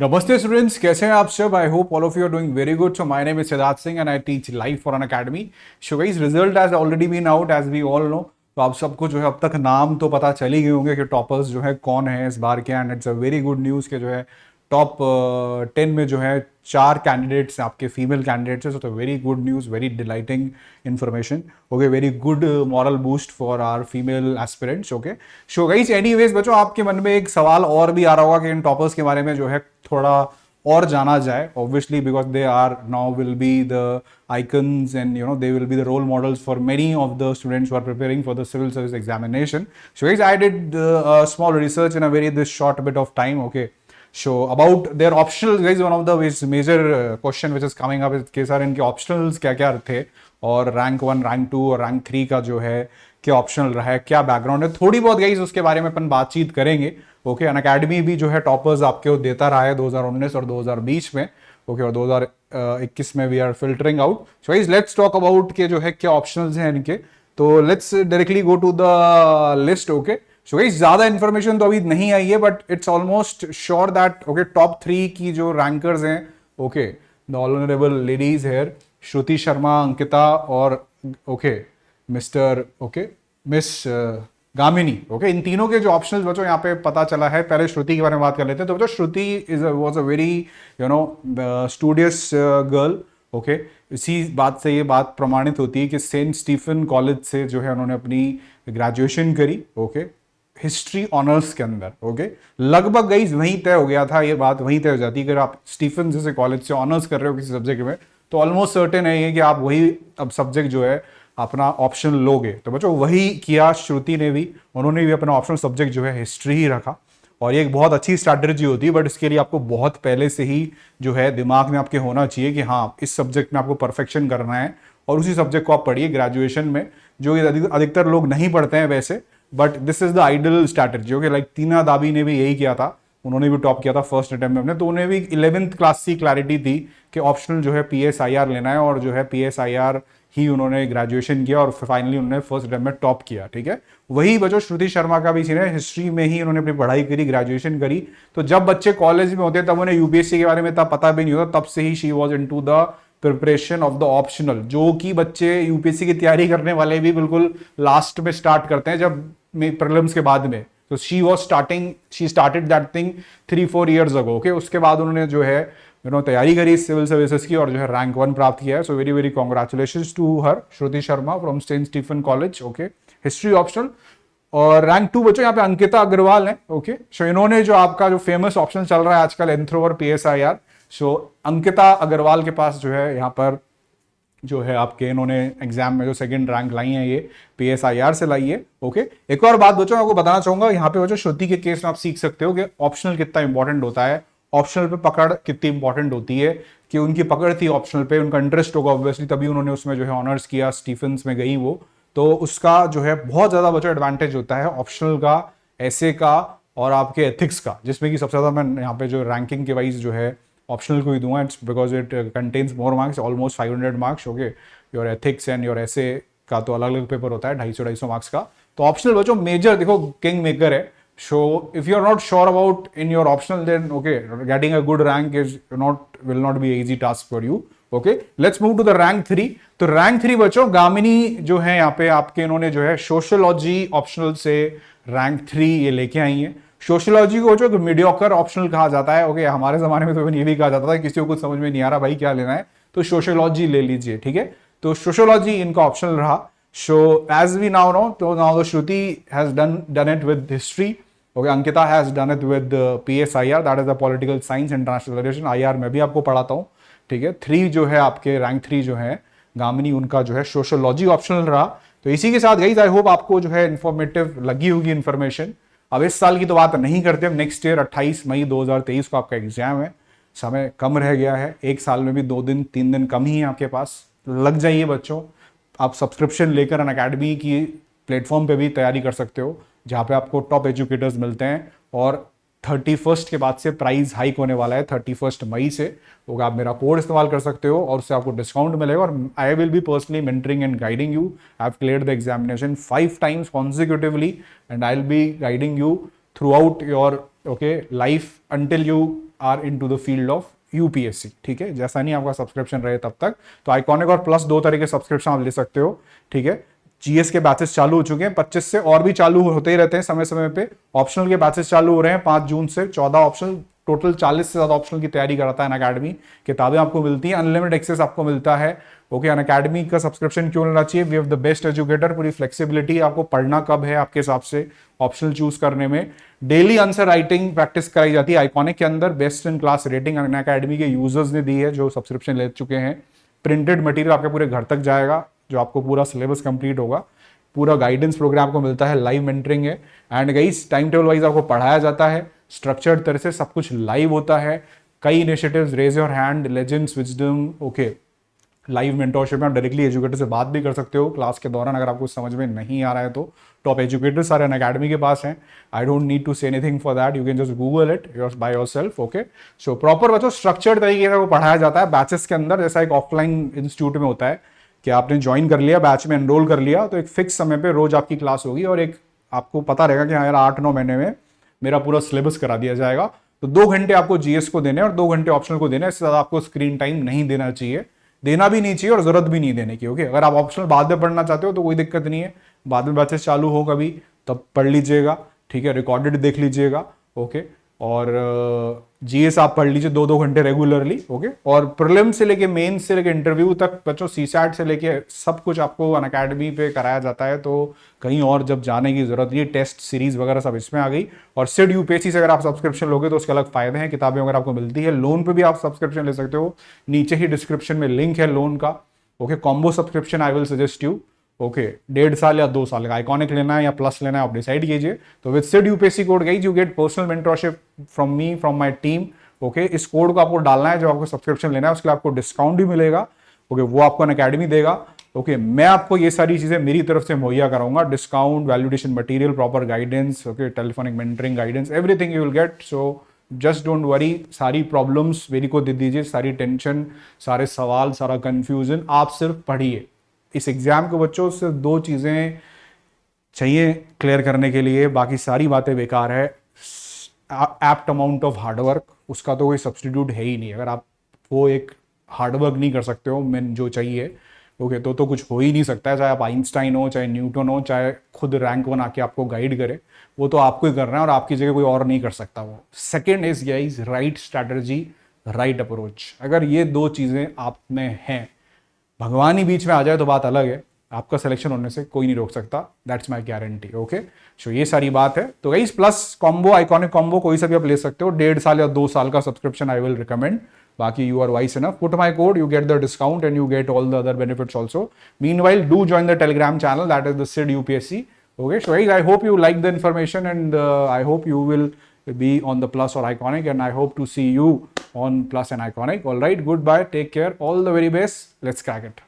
नमस्ते स्टूडेंट्स, कैसे हैं आप सब? I hope all of you are doing very good. So my name is Siddharth Singh and I teach live for Unacademy. So guys, result has already been out as we all know. तो आप सबको जो है अब तक नाम तो पता चल ही गए होंगे कि टॉपर्स जो है कौन है इस बार के. And it's a very good news के जो है टॉप 10 में जो है 4 कैंडिडेट्स आपके फीमेल कैंडिडेट्स है. तो very good news, very delighting information. Okay, very good moral boost for our female aspirants. Okay, so guys, anyways बच्चों, आपके मन में एक सवाल और भी आ रहा होगा कि इन टॉपर्स के बारे में जो है थोड़ा और जाना जाए. Obviously because they are now will be the icons and they will be the role models for many of the students who are preparing for the civil service examination. So guys, I did a small research in a very this short bit of time. Okay, so about their optionals, guys, one of the major question which is coming up is कि sir इनके optionals क्या क्या थे और rank 1, rank 2 और rank 3 का जो है क्या ऑप्शनल रहा है, क्या बैकग्राउंड है, थोड़ी बहुत गाइज उसके बारे में अपन बातचीत करेंगे. ओके, अन अकेडमी भी जो है टॉपर्स आपके देता रहा है 2019 और 2020 में. ओके, और 2021 में we are filtering out. So guys, let's talk about के जो है क्या ऑप्शनल्स हैं इनके. तो let's directly go to the list. Okay, so guys, ज्यादा इंफॉर्मेशन तो अभी नहीं आई है but it's almost sure that okay top 3 की जो रैंकर्स हैं, okay, the honourable ladies here, Shruti Sharma, Ankita और okay mister okay miss Gamini. Okay, इन तीनों के जो ऑप्शंस बच्चों यहाँ पे पता चला है. पहले श्रुति के बारे में बात कर लेते हैं. तो बच्चों, Shruti was a very studious girl. Okay, इसी बात से ये बात प्रमाणित होती है कि सेंट स्टीफन कॉलेज से जो है उन्होंने अपनी ग्रेजुएशन करी. ओके, हिस्ट्री ऑनर्स के अंदर. ओके, लगभग गई वहीं तय हो गया था, ये बात वहीं तय हो जाती है. अगर आप स्टीफन जैसे कॉलेज से ऑनर्स कर रहे हो किसी सब्जेक्ट में तो ऑलमोस्ट सर्टेन है कि आप वही अब सब्जेक्ट जो है अपना ऑप्शन लोगे. तो बच्चों वही किया श्रुति ने भी. उन्होंने भी अपना ऑप्शनल सब्जेक्ट जो है हिस्ट्री ही रखा. और ये एक बहुत अच्छी स्ट्रैटेजी होती है, बट इसके लिए आपको बहुत पहले से ही जो है दिमाग में आपके होना चाहिए कि हाँ, इस सब्जेक्ट में आपको परफेक्शन करना है और उसी सब्जेक्ट को आप पढ़िए ग्रेजुएशन में, जो अधिकतर लोग नहीं पढ़ते हैं वैसे. But this is the ideal strategy. Okay, like Tina Dabi ने भी यही किया था. उन्होंने भी टॉप किया था फर्स्ट अटेम्प्ट में अपने. तो उन्हें भी 11th क्लास से क्लैरिटी थी कि ऑप्शनल जो है PSIR लेना है और जो है PSIR ही उन्होंने ग्रेजुएशन किया और फाइनली उन्होंने फर्स्ट अटेम्प्ट में टॉप किया. ठीक है, वही बच्चों श्रुति शर्मा का भी सीन है. हिस्ट्री में ही उन्होंने अपनी पढ़ाई करी, ग्रेजुएशन करी. तो जब बच्चे कॉलेज में होते तब उन्हें यूपीएससी के बारे में तब पता भी नहीं होता. तब से ही she was into the preparation of the optional, जो कि बच्चे यूपीएससी की तैयारी करने वाले भी बिल्कुल लास्ट में स्टार्ट करते हैं, जब प्रीलिम्स के बाद में. तो she started that thing 3-4 years ago. Okay, उसके बाद उन्होंने जो है तैयारी करी सिविल सर्विसेज की और जो है रैंक 1 प्राप्त किया है. So very very congratulations to her, Shruti Sharma from Saint Stephen college. Okay, history optional. और रैंक 2 बच्चों यहाँ पे अंकिता अग्रवाल है. ओके, सो इन्होंने जो आपका जो फेमस ऑप्शन चल रहा है आजकल एंथ्रो और PSIR, सो अंकिता अग्रवाल के पास जो है यहाँ पर जो है आपके इन्होंने एग्जाम में जो सेकंड रैंक लाई है ये PSIR से लाई है. ओके, एक और बात बच्चों आपको बताना चाहूंगा यहाँ पे बच्चों, श्रुति के केस में आप सीख सकते हो कि ऑप्शनल कितना इंपॉर्टेंट होता है, ऑप्शनल पे पकड़ कितनी इंपॉर्टेंट होती है. कि उनकी पकड़ थी ऑप्शनल पे, उनका इंटरेस्ट होगा ऑब्वियसली, तभी उन्होंने उसमें जो है ऑनर्स किया, स्टीफन्स में गई वो. तो उसका जो है बहुत ज्यादा बच्चों एडवांटेज होता है ऑप्शनल का, ऐसे का और आपके एथिक्स का, जिसमें कि सबसे ज्यादा मैं यहाँ पे जो रैंकिंग के वाइज जो है ऑप्शनल को ही दूंगा. It's because it contains more marks, almost 500 marks. Okay, your ethics and your ऐसे का तो अलग अलग पेपर होता है 250 मार्क्स का. तो ऑप्शनल बच्चों मेजर देखो किंग मेकर है. So if you are not sure about in your optional, then okay, getting a good rank will not be an easy task for you. Okay, let's move to the rank 3. तो rank 3 बच्चों, गामिनी जो है यहाँ पे आपके इन्होंने जो है सोशियोलॉजी ऑप्शनल से रैंक 3 ये लेके आई है. सोशियोलॉजी को जो मीडियोकर ऑप्शनल कहा जाता है. ओके, हमारे जमाने में तो ये भी कहा जाता था, किसी को कुछ समझ में नहीं आ रहा भाई क्या लेना है तो सोशियोलॉजी ले लीजिए. ठीक है, तो सोशियोलॉजी इनका ऑप्शनल रहा. So as we now know, so now the Shruti has done it with history. Okay, Ankita has done it with PSIR, that is the political science international relation. IR मैं भी आपको पढ़ाता हूँ. ठीक है, 3 जो है आपके रैंक 3 जो है गामिनी, उनका जो है सोशियोलॉजी ऑप्शनल रहा. तो इसी के साथ गाइस, आई होप आपको जो है इंफॉर्मेटिव लगी होगी इन्फॉर्मेशन. अब इस साल की तो बात नहीं करते हम, नेक्स्ट ईयर 28 मई 2023 को आपका एग्जाम है. समय कम रह गया है, एक साल में भी 2 दिन 3 दिन कम ही है आपके पास. लग जाइए बच्चों. आप सब्सक्रिप्शन लेकर अन अकेडमी की प्लेटफॉर्म पे भी तैयारी कर सकते हो, जहाँ पे आपको टॉप एजुकेटर्स मिलते हैं. और 31 के बाद से प्राइस हाइक होने वाला है 31 मई से. तो आप मेरा कोड इस्तेमाल कर सकते हो और उससे आपको डिस्काउंट मिलेगा. और I will be personally mentoring and guiding you. I have cleared the examination 5 times consecutively and I'll be guiding you throughout your life until you are into the field of UPSC, ठीक है। जैसा नहीं आपका subscription रहे तब तक, तो iconic और प्लस 2 तरह के सब्सक्रिप्शन आप ले सकते हो, ठीक है। जीएस के बैचेस चालू हो चुके हैं 25 से, और भी चालू होते ही रहते हैं समय समय पे। ऑप्शनल के बैचेस चालू हो रहे हैं 5 जून से, 14 ऑप्शनल, टोटल 40 से ज्यादा ऑप्शनल की तैयारी कराता है अनअकैडमी। किताबें आपको मिलती हैं, अनलिमिटेड एक्सेस आपको मिलता है, ओके। अनअकैडमी का सब्सक्रिप्शन क्यों लेना चाहिए? We have the best educator, पूरी फ्लेक्सिबिलिटी, आपको पढ़ना कब है आपके हिसाब से ऑप्शनल चूज करने में। डेली आंसर राइटिंग प्रैक्टिस कराई जाती है आइकॉनिक के अंदर, best in class rating Unacademy के यूजर्स ने दी है जो सब्सक्रिप्शन ले चुके हैं। प्रिंटेड मटेरियल आपके पूरे घर तक जाएगा, जो आपको पूरा सिलेबस कंप्लीट होगा, पूरा गाइडेंस प्रोग्राम को मिलता है, लाइव मेंटरिंग है, and guys time table wise आपको पढ़ाया जाता है, स्ट्रक्चर्ड तरह से सब कुछ लाइव होता है। कई initiatives, raise your hand, legends, wisdom, okay, live mentorship में आप डायरेक्टली एजुकेटर से बात भी कर सकते हो क्लास के दौरान, अगर आपको समझ में नहीं आ रहा है तो टॉप एजुकेटर्स सारे अनअकैडमी के पास हैं। I don't need to say anything for that, you can just Google it by yourself, okay. So proper बच्चों स्ट्रक्चर्ड तरीके से वो पढ़ाया जाता है बैचेस के अंदर, जैसा एक ऑफलाइन इंस्टीट्यूट में होता है कि आपने ज्वाइन कर लिया, बैच में एनरोल कर लिया, तो एक फिक्स समय पे रोज आपकी क्लास होगी, और एक आपको पता रहेगा कि हाँ यार 8-9 महीने में मेरा पूरा सिलेबस करा दिया जाएगा। तो 2 घंटे आपको जीएस को देने और 2 घंटे ऑप्शनल को देने, इससे ज्यादा आपको स्क्रीन टाइम नहीं देना चाहिए, देना भी नहीं चाहिए और जरूरत भी नहीं देने की, ओके। अगर आप ऑप्शनल बाद में पढ़ना चाहते हो तो कोई दिक्कत नहीं है, बाद में बैचेस चालू हो कभी तब पढ़ लीजिएगा, ठीक है, रिकॉर्डेड देख लीजिएगा, ओके। और जीएस आप पढ़ लीजिए 2-2 घंटे रेगुलरली, ओके। और प्रीलिम से लेके मेन से लेके इंटरव्यू तक बच्चों, सीसैट से लेके सब कुछ आपको अनअकैडमी पे कराया जाता है, तो कहीं और जब जाने की जरूरत नहीं। टेस्ट सीरीज वगैरह सब इसमें आ गई। और सिड यूपीएससी से अगर आप सब्सक्रिप्शन लोगे तो उसके अलग फायदे हैं, किताबें वगैरह आपको मिलती है। लोन पे भी आप सब्सक्रिप्शन ले सकते हो, नीचे ही डिस्क्रिप्शन में लिंक है लोन का, okay. Combo subscription I will suggest you, okay. 1.5 साल या 2 साल का आइकॉनिक लेना है या प्लस लेना है, आप डिसाइड कीजिए। तो with Sid UPSC code guys you get personal mentorship from me, from my team, okay. इस कोड को आपको डालना है, जो आपको सब्सक्रिप्शन लेना है उसके लिए आपको डिस्काउंट भी मिलेगा, ओके। वो आपको अनअकैडमी देगा, ओके। मैं आपको ये सारी चीजें मेरी तरफ से मुहैया कराऊंगा, discount, value addition material, proper guidance, okay, telephonic mentoring guidance, everything you will get. So just don't worry, सारी प्रॉब्लम्स मेरी को दे दीजिए, सारी टेंशन, सारे सवाल, सारा कंफ्यूजन, आप सिर्फ पढ़िए। इस एग्जाम को बच्चों सिर्फ 2 चीजें चाहिए क्लियर करने के लिए, बाकी सारी बातें बेकार है। एप्ट अमाउंट ऑफ हार्डवर्क, उसका तो कोई सब्सटीट्यूट है ही नहीं। अगर आप वो एक हार्डवर्क नहीं कर सकते हो मैं जो चाहिए, ओके, तो कुछ हो ही नहीं सकता है। चाहे आप आइंस्टाइन हो, चाहे न्यूटन हो, चाहे खुद रैंक 1 आके आपको गाइड करे, वो तो आपको ही करना है और आपकी जगह कोई और नहीं कर सकता वो। Second is guys right strategy, right approach. अगर ये 2 चीजें आप में हैं, भगवान ही बीच में आ जाए तो बात अलग है, आपका सिलेक्शन होने से कोई नहीं रोक सकता, दैट्स माय गारंटी, ओके। सो ये सारी बात है। तो guys plus combo, iconic combo कोई सा भी आप ले सकते हो, 1.5 साल या 2 साल का सब्सक्रिप्शन आई विल रिकमेंड, बाकी you are wise enough, put my code, you get the discount and you get all the other benefits also. Meanwhile, do join the Telegram channel, that is the SID UPSC, okay. So guys, I hope you like the information, and I hope you will be on the Plus or Iconic, and I hope to see you on Plus and Iconic. All right, goodbye, take care, all the very best, let's crack it.